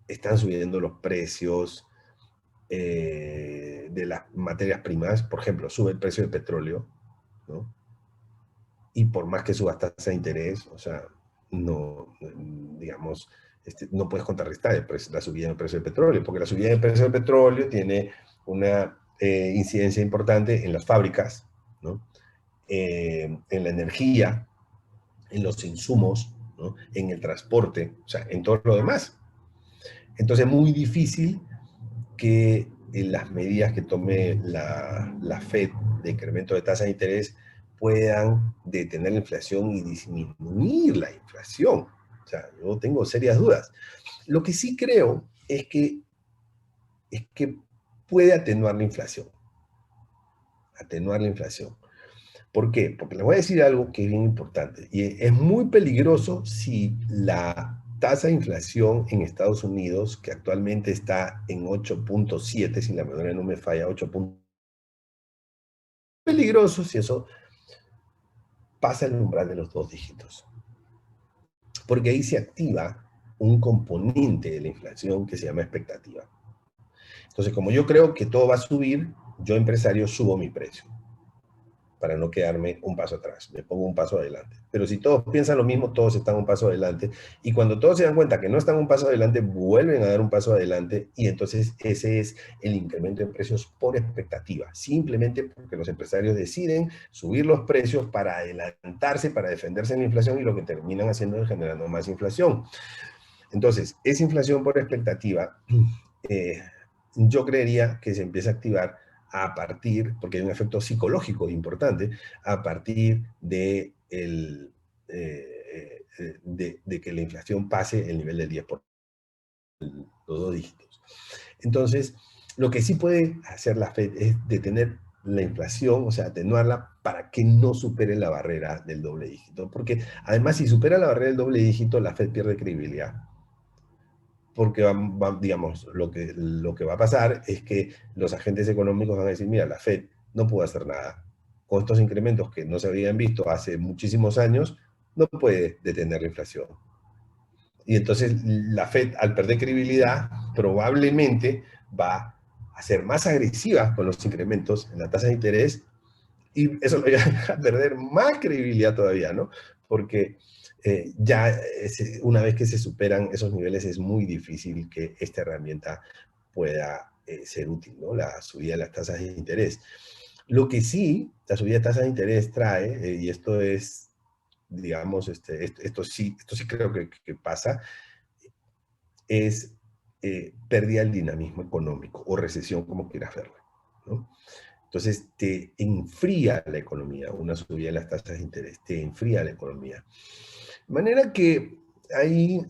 están subiendo los precios de las materias primas. Por ejemplo, sube el precio del petróleo, ¿no? Y por más que subas tasa de interés, o sea, no, digamos, no puedes contrarrestar la subida del precio del petróleo, porque la subida del precio del petróleo tiene una incidencia importante en las fábricas, ¿no? En la energía, en los insumos, ¿no? En el transporte, o sea, en todo lo demás. Entonces es muy difícil que las medidas que tome la Fed de incremento de tasa de interés puedan detener la inflación y disminuir la inflación. O sea, yo tengo serias dudas. Lo que sí creo es que puede atenuar la inflación. Atenuar la inflación. ¿Por qué? Porque les voy a decir algo que es bien importante. Y es muy peligroso si la tasa de inflación en Estados Unidos, que actualmente está en 8.7, si la memoria no me falla, 8. Peligroso si eso pasa el umbral de los 2 dígitos. Porque ahí se activa un componente de la inflación que se llama expectativa. Entonces, como yo creo que todo va a subir, yo empresario subo mi precio para no quedarme un paso atrás, me pongo un paso adelante. Pero si todos piensan lo mismo, todos están un paso adelante, y cuando todos se dan cuenta que no están un paso adelante, vuelven a dar un paso adelante, y entonces ese es el incremento de precios por expectativa, simplemente porque los empresarios deciden subir los precios para adelantarse, para defenderse de la inflación, y lo que terminan haciendo es generando más inflación. Entonces, esa inflación por expectativa, yo creería que se empieza a activar a partir, porque hay un efecto psicológico importante, a partir de que la inflación pase el nivel del 10%, los 2 dígitos. Entonces, lo que sí puede hacer la Fed es detener la inflación, o sea, atenuarla para que no supere la barrera del doble dígito. Porque además, si supera la barrera del doble dígito, la Fed pierde credibilidad. Porque, digamos, lo que va a pasar es que los agentes económicos van a decir, mira, la Fed no puede hacer nada. Con estos incrementos que no se habían visto hace muchísimos años, no puede detener la inflación. Y entonces la Fed, al perder credibilidad, probablemente va a ser más agresiva con los incrementos en la tasa de interés, y eso lo va a perder más credibilidad todavía, ¿no? Porque ya una vez que se superan esos niveles es muy difícil que esta herramienta pueda ser útil, ¿no? La subida de las tasas de interés. Lo que sí, la subida de tasas de interés trae, y esto es, digamos, esto sí creo que pasa, es pérdida del dinamismo económico o recesión, como quieras verlo, ¿no? Entonces te enfría la economía, una subida de las tasas de interés, te enfría la economía. De manera que ahí,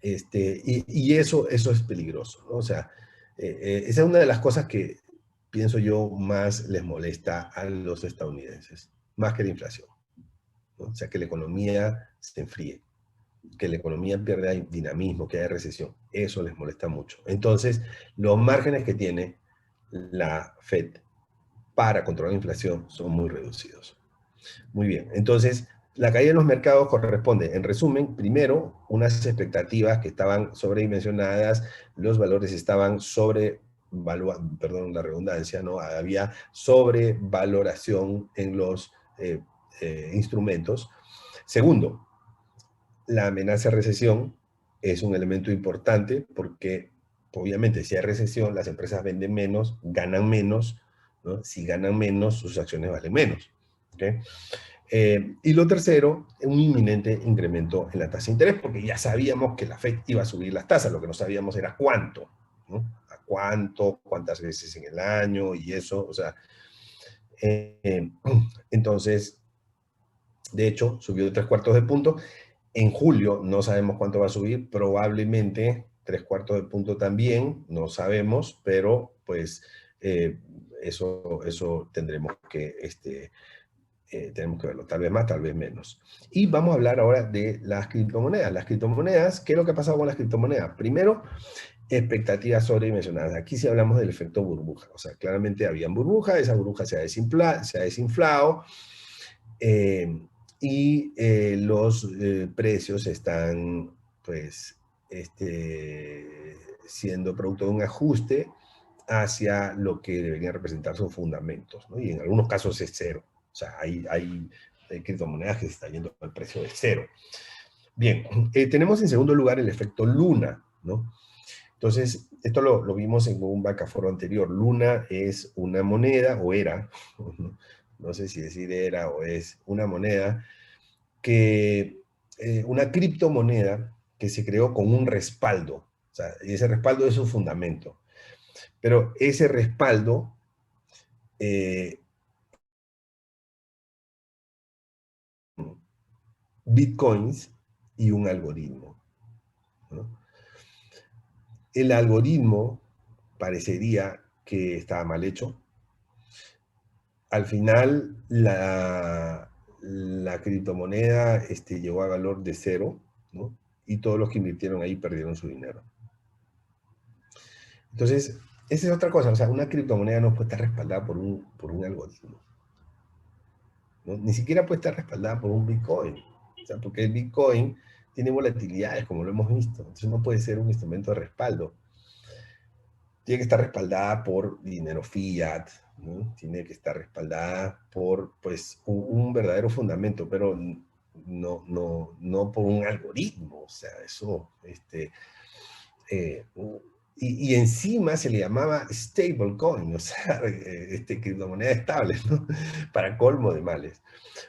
y eso es peligroso, ¿no? O sea, esa es una de las cosas que pienso yo más les molesta a los estadounidenses, más que la inflación, ¿no? O sea, que la economía se enfríe, que la economía pierda dinamismo, que haya recesión. Eso les molesta mucho. Entonces, los márgenes que tiene la Fed para controlar la inflación son muy reducidos. Muy bien, entonces la caída en los mercados corresponde, en resumen, primero, unas expectativas que estaban sobredimensionadas, los valores estaban perdón la redundancia, ¿no? Había sobrevaloración en los instrumentos. Segundo, la amenaza de recesión es un elemento importante porque, obviamente, si hay recesión, las empresas venden menos, ganan menos, ¿no? Si ganan menos, sus acciones valen menos. ¿Okay? Y lo tercero, un inminente incremento en la tasa de interés, porque ya sabíamos que la Fed iba a subir las tasas, lo que no sabíamos era cuánto, ¿no? A cuánto, cuántas veces en el año y eso, o sea, entonces, de hecho, subió 3/4 de punto. En julio no sabemos cuánto va a subir, probablemente 3/4 de punto también, no sabemos, pero pues eso tendremos que Tenemos que verlo, tal vez más, tal vez menos. Y vamos a hablar ahora de las criptomonedas. Las criptomonedas, ¿qué es lo que ha pasado con las criptomonedas? Primero, expectativas sobredimensionadas. Aquí sí hablamos del efecto burbuja. O sea, claramente habían burbujas, esa burbuja se ha desinflado, y los precios están, pues, siendo producto de un ajuste hacia lo que deberían representar sus fundamentos, ¿no? Y en algunos casos es cero. O sea, hay criptomonedas que se están yendo al precio de cero. Bien, tenemos en segundo lugar el efecto Luna, ¿no? Entonces, esto lo vimos en un bacaforo anterior. Luna es una moneda, o era, no sé si decir era o es una moneda, una criptomoneda que se creó con un respaldo. O sea, ese respaldo es su fundamento. Pero ese respaldo eh, bitcoins y un algoritmo, ¿no? El algoritmo parecería que estaba mal hecho. Al final, la criptomoneda llegó a valor de cero, ¿no? Y todos los que invirtieron ahí perdieron su dinero. Entonces, esa es otra cosa. O sea, una criptomoneda no puede estar respaldada por un algoritmo, ¿no? Ni siquiera puede estar respaldada por un Bitcoin. O sea, porque el Bitcoin tiene volatilidades, como lo hemos visto. Entonces no puede ser un instrumento de respaldo. Tiene que estar respaldada por dinero fiat, ¿no? Tiene que estar respaldada por, pues, un verdadero fundamento, pero no por un algoritmo. O sea, eso, eh, y encima se le llamaba stablecoin, o sea, criptomoneda estable, ¿no? Para colmo de males.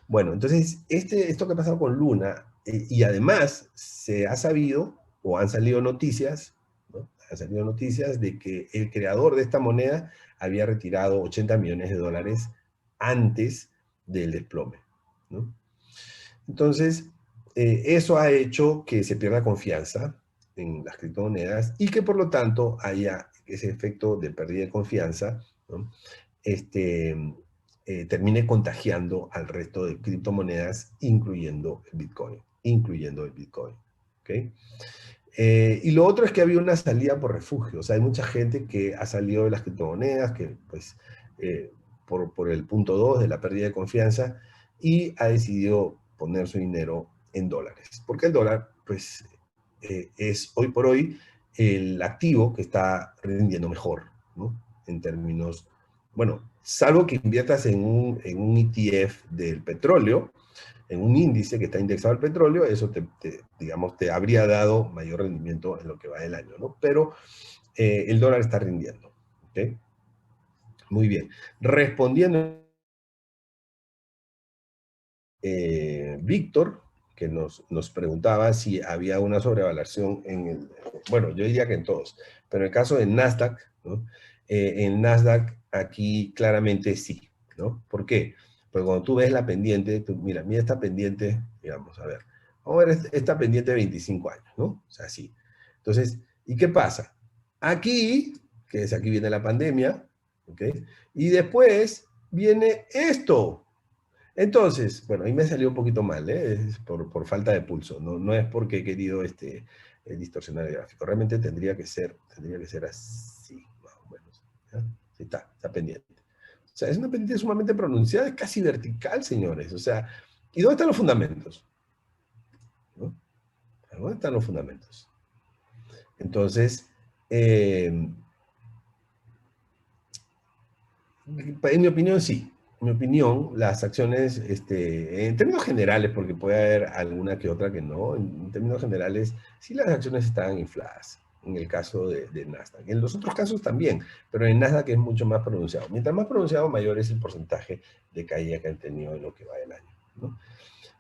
Bueno, entonces, esto que ha pasado con Luna, y además se ha sabido, o han salido noticias, ¿no? Han salido noticias de que el creador de esta moneda había retirado 80 millones de dólares antes del desplome, ¿no? Entonces, eso ha hecho que se pierda confianza en las criptomonedas y que por lo tanto haya ese efecto de pérdida de confianza, ¿no? este, termine contagiando al resto de criptomonedas, incluyendo el Bitcoin. Incluyendo el Bitcoin. ¿Okay? Y lo otro es que había una salida por refugio. O sea, hay mucha gente que ha salido de las criptomonedas, que pues por el punto 2 de la pérdida de confianza, y ha decidido poner su dinero en dólares. Porque el dólar, pues, es hoy por hoy el activo que está rindiendo mejor, ¿no? En términos, bueno, salvo que inviertas en un ETF del petróleo, en un índice que está indexado al petróleo, eso digamos, te habría dado mayor rendimiento en lo que va del año, ¿no? Pero el dólar está rindiendo, ¿ok? Muy bien. Respondiendo, Víctor, que nos preguntaba si había una sobrevaloración en el, bueno, yo diría que en todos, pero en el caso de Nasdaq, ¿no? En Nasdaq aquí claramente sí, ¿no? ¿Por qué? Porque cuando tú ves la pendiente, mira esta pendiente, digamos, a ver, vamos a ver esta pendiente de 25 años, ¿no? O sea, sí. Entonces, ¿y qué pasa? Aquí, que es aquí viene la pandemia, ¿ok? Y después viene esto, entonces, bueno, ahí me salió un poquito mal, ¿eh? Es por falta de pulso, no es porque he querido distorsionar el gráfico. Realmente tendría que ser así, más o menos. ¿Ya? Sí, está pendiente. O sea, es una pendiente sumamente pronunciada, es casi vertical, señores. O sea, ¿y dónde están los fundamentos? ¿No? ¿Dónde están los fundamentos? Entonces, en mi opinión, sí. En mi opinión, las acciones, en términos generales, porque puede haber alguna que otra que no, en términos generales, sí las acciones están infladas, en el caso de Nasdaq. En los otros casos también, pero en Nasdaq es mucho más pronunciado. Mientras más pronunciado, mayor es el porcentaje de caída que han tenido en lo que va del año, ¿no?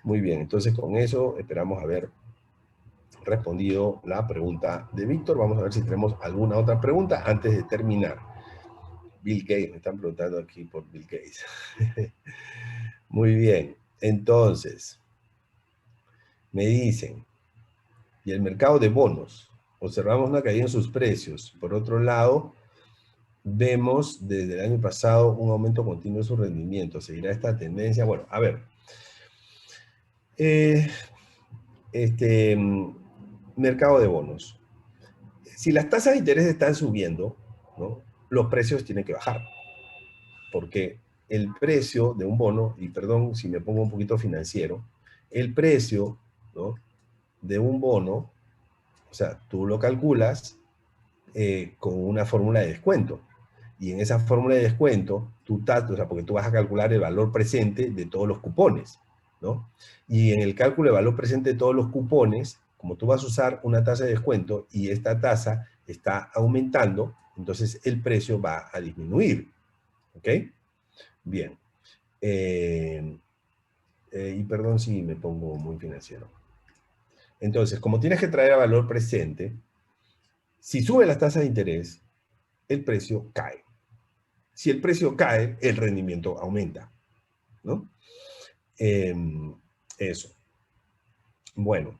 Muy bien, entonces con eso esperamos haber respondido la pregunta de Víctor. Vamos a ver si tenemos alguna otra pregunta antes de terminar. Bill Gates, me están preguntando aquí por Bill Gates. Muy bien, entonces, me dicen, y el mercado de bonos, observamos una caída en sus precios. Por otro lado, vemos desde el año pasado un aumento continuo de su rendimiento. ¿Seguirá esta tendencia? Bueno, a ver. Eh, este, mercado de bonos. Si las tasas de interés están subiendo, ¿no? Los precios tienen que bajar. Porque el precio de un bono, y perdón si me pongo un poquito financiero, el precio, ¿no?, de un bono, o sea, tú lo calculas con una fórmula de descuento. Y en esa fórmula de descuento, o sea, porque tú vas a calcular el valor presente de todos los cupones, ¿no? Y en el cálculo de valor presente de todos los cupones, como tú vas a usar una tasa de descuento y esta tasa está aumentando, entonces el precio va a disminuir, ¿ok? Bien. Y perdón si me pongo muy financiero. Entonces, como tienes que traer a valor presente, si suben las tasas de interés, el precio cae. Si el precio cae, el rendimiento aumenta, ¿no? Eso. Bueno,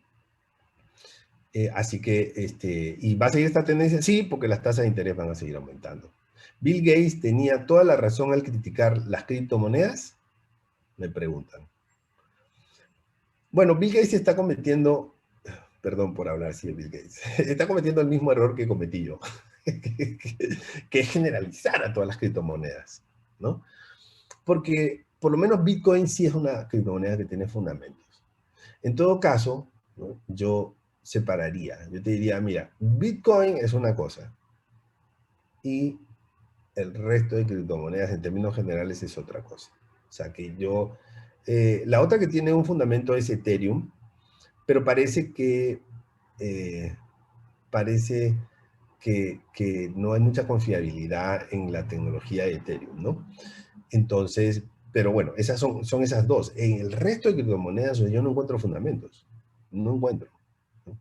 así que, ¿y va a seguir esta tendencia? Sí, porque las tasas de interés van a seguir aumentando. ¿Bill Gates tenía toda la razón al criticar las criptomonedas? Me preguntan. Bueno, Bill Gates está cometiendo, perdón por hablar así de Bill Gates, está cometiendo el mismo error que cometí yo, que es generalizar a todas las criptomonedas, ¿no? Porque por lo menos Bitcoin sí es una criptomoneda que tiene fundamentos. En todo caso, ¿no?, yo separaría, yo te diría, mira, Bitcoin es una cosa y el resto de criptomonedas en términos generales es otra cosa. O sea que yo, la otra que tiene un fundamento es Ethereum, pero eh, parece que no hay mucha confiabilidad en la tecnología de Ethereum, ¿no? Entonces, pero bueno, esas son esas dos. En el resto de criptomonedas yo no encuentro fundamentos. No encuentro, ¿no?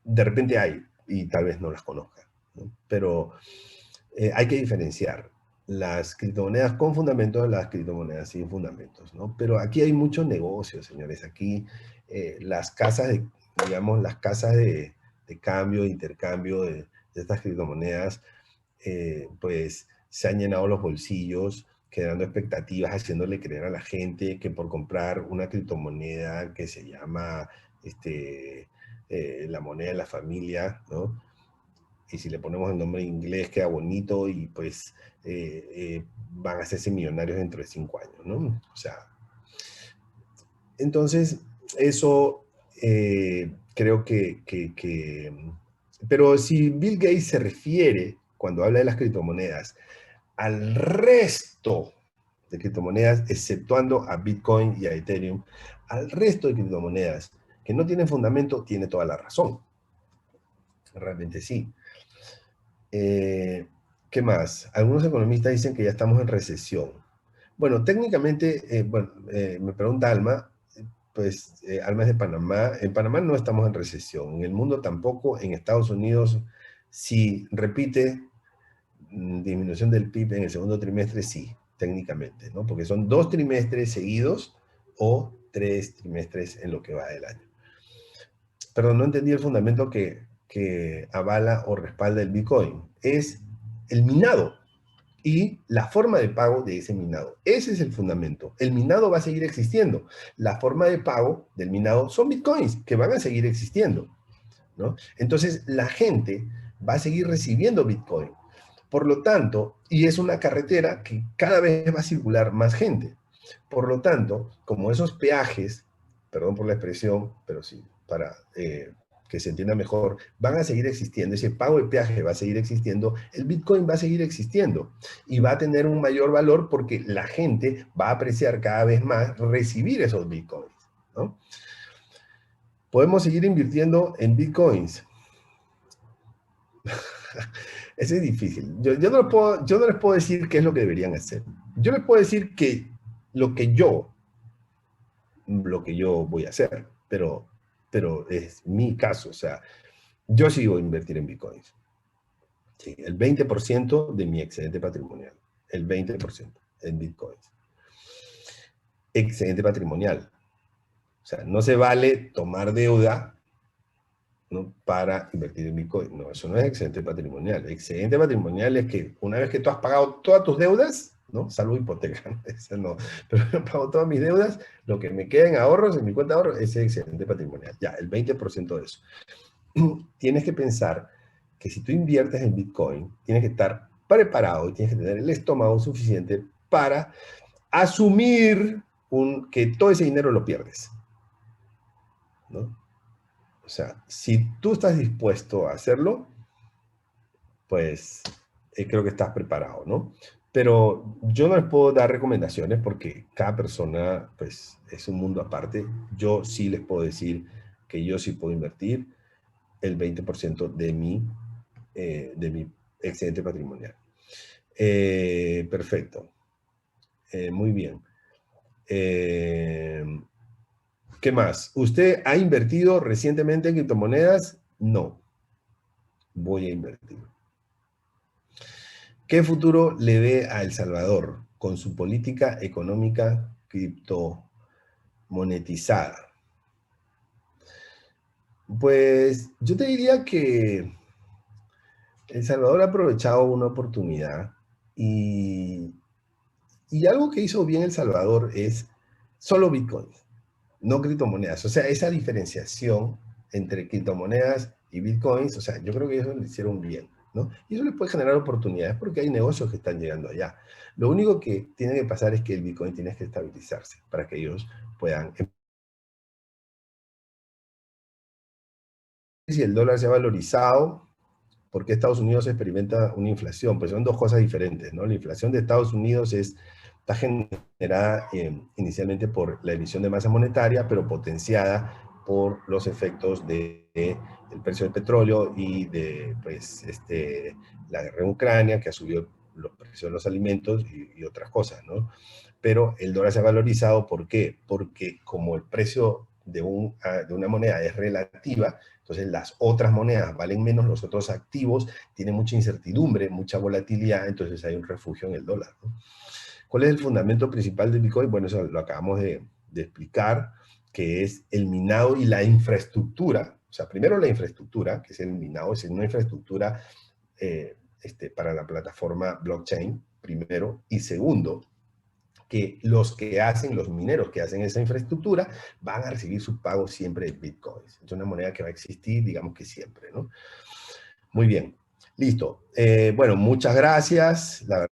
De repente hay, y tal vez no las conozca, ¿no? Pero hay que diferenciar las criptomonedas con fundamentos de las criptomonedas sin fundamentos, ¿no? Pero aquí hay mucho negocio, señores. Aquí las casas digamos, las casas de cambio, de intercambio de estas criptomonedas, pues se han llenado los bolsillos, creando expectativas, haciéndole creer a la gente que por comprar una criptomoneda que se llama la moneda de la familia, ¿no? Y si le ponemos el nombre en inglés queda bonito y pues van a hacerse millonarios dentro de 5 años, ¿no? O sea, entonces eso creo pero si Bill Gates se refiere, cuando habla de las criptomonedas, al resto de criptomonedas, exceptuando a Bitcoin y a Ethereum, al resto de criptomonedas que no tienen fundamento, tiene toda la razón. Realmente sí. ¿Qué más? Algunos economistas dicen que ya estamos en recesión. Bueno, técnicamente, me pregunta Alma, pues Alma es de Panamá. En Panamá no estamos en recesión, en el mundo tampoco, en Estados Unidos, si repite disminución del PIB en el segundo trimestre, sí, técnicamente, ¿no? Porque son 2 trimestres seguidos o 3 trimestres en lo que va del año. Perdón, no entendí el fundamento que avala o respalda el Bitcoin. Es el minado y la forma de pago de ese minado. Ese es el fundamento. El minado va a seguir existiendo. La forma de pago del minado son Bitcoins, que van a seguir existiendo, ¿no? Entonces, la gente va a seguir recibiendo Bitcoin. Por lo tanto, y es una carretera que cada vez va a circular más gente. Por lo tanto, como esos peajes, perdón por la expresión, pero sí, para que se entienda mejor, van a seguir existiendo, ese pago de peaje va a seguir existiendo, el Bitcoin va a seguir existiendo y va a tener un mayor valor porque la gente va a apreciar cada vez más recibir esos Bitcoins, ¿no? Podemos seguir invirtiendo en Bitcoins. Eso es difícil. Yo no les puedo decir qué es lo que deberían hacer. Yo les puedo decir que lo que yo voy a hacer, pero es mi caso. O sea, yo sí voy a invertir en Bitcoins. Sí, el 20% de mi excedente patrimonial. El 20% en Bitcoins. Excedente patrimonial. O sea, no se vale tomar deuda ¿no? Para invertir en Bitcoin. No, eso no es excedente patrimonial. Excedente patrimonial es que una vez que tú has pagado todas tus deudas, ¿no? Salvo hipoteca, eso no. Pero yo pago todas mis deudas, lo que me queda en ahorros, en mi cuenta de ahorros, ese es excedente patrimonial. Ya, el 20% de eso. Tienes que pensar que si tú inviertes en Bitcoin, tienes que estar preparado y tienes que tener el estómago suficiente para asumir que todo ese dinero lo pierdes, ¿no? O sea, si tú estás dispuesto a hacerlo, pues creo que estás preparado, ¿no? Pero yo no les puedo dar recomendaciones porque cada persona, pues, es un mundo aparte. Yo sí les puedo decir que yo sí puedo invertir el 20% de mi excedente patrimonial. Perfecto. Muy bien. ¿Qué más? ¿Usted ha invertido recientemente en criptomonedas? No, voy a invertir. ¿Qué futuro le ve a El Salvador con su política económica criptomonetizada? Pues yo te diría que El Salvador ha aprovechado una oportunidad y, y algo que hizo bien El Salvador es solo Bitcoin, no criptomonedas. O sea, esa diferenciación entre criptomonedas y Bitcoins, o sea, yo creo que eso lo hicieron bien, ¿no? Y eso les puede generar oportunidades porque hay negocios que están llegando allá. Lo único que tiene que pasar es que el Bitcoin tiene que estabilizarse para que ellos puedan. Si el dólar se ha valorizado, ¿por qué Estados Unidos experimenta una inflación? Pues son dos cosas diferentes, ¿no? La inflación de Estados Unidos está generada inicialmente por la emisión de masa monetaria, pero potenciada por los efectos del precio del petróleo y de pues, la guerra en Ucrania, que ha subido los precios de los alimentos y otras cosas, ¿no? Pero el dólar se ha valorizado, ¿por qué? Porque como el precio de una moneda es relativa, entonces las otras monedas valen menos, los otros activos tienen mucha incertidumbre, mucha volatilidad, entonces hay un refugio en el dólar, ¿no? ¿Cuál es el fundamento principal del Bitcoin? Bueno, eso lo acabamos de explicar, que es el minado y la infraestructura. O sea, primero la infraestructura, que es el minado, es una infraestructura para la plataforma blockchain, primero, y segundo, que los que hacen, los mineros que hacen esa infraestructura, van a recibir su pago siempre de bitcoins. Es una moneda que va a existir, digamos que siempre, ¿no? Muy bien, listo. Bueno, muchas gracias. La